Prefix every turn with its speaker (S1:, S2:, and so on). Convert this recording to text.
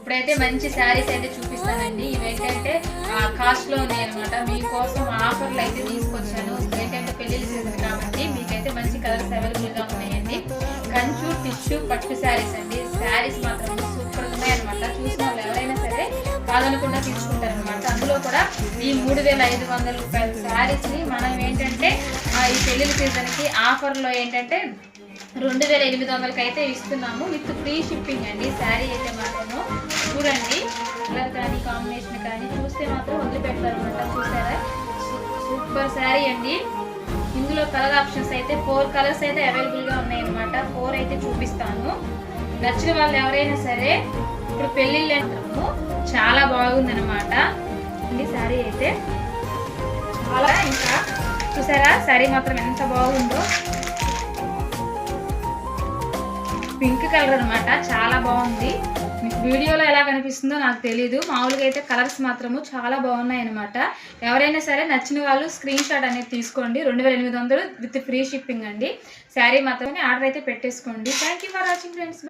S1: ఇప్పుడైతే మంచి శారీస్ అయితే చూపిస్తానండి. ఇవేంటంటే కాస్ట్లో ఉన్నాయి అనమాట. మీకోసం ఆఫర్లు అయితే తీసుకొచ్చాను. ఏంటంటే పెళ్లిళ్ళ సీజన్ కాబట్టి మీకైతే మంచి కలర్స్ అవైలబుల్గా ఉన్నాయండి. కంచు టిష్యూ పట్టు శారీస్ అండి. శారీస్ మాత్రం సూపర్ ఉన్నాయి అనమాట. చూసిన వాళ్ళు ఎవరైనా సరే కాదనకుండా తీసుకుంటారు అనమాట. అందులో కూడా ఈ 3500 రూపాయల శారీస్ని మనం ఏంటంటే ఈ పెళ్లిళ్ళ సీజన్కి ఆఫర్లో ఏంటంటే 2800కి అయితే ఇస్తున్నాము విత్ ఫ్రీ షిప్పింగ్ అండి. శారీ అయితే మాత్రము చూడండి, కలర్ కానీ కాంబినేషన్ కానీ చూస్తే మాత్రం వదిలిపెడతారు అనమాట. చూసారా, సూపర్ శారీ అండి. ఇందులో కలర్ ఆప్షన్స్ అయితే 4 కలర్స్ అయితే అవైలబుల్గా ఉన్నాయన్నమాట. 4 అయితే చూపిస్తాను. నచ్చిన వాళ్ళు ఎవరైనా సరే ఇప్పుడు పెళ్ళిళ్ళు అంటాము, చాలా బాగుందనమాట అండి శారీ అయితే. చాలా ఇంకా చూసారా శారీ మాత్రం ఎంత బాగుందో. పింక్ కలర్ అనమాట, చాలా బాగుంది. మీకు వీడియోలో ఎలా కనిపిస్తుందో నాకు తెలీదు. మామూలుగా అయితే కలర్స్ మాత్రము చాలా బాగున్నాయి అనమాట. ఎవరైనా సరే నచ్చిన వాళ్ళు స్క్రీన్ షాట్ అనేది తీసుకోండి. 2800 విత్ ఫ్రీ షిప్పింగ్ అండి. శారీ మాత్రమే ఆర్డర్ అయితే పెట్టేసుకోండి. Thank you for watching friends.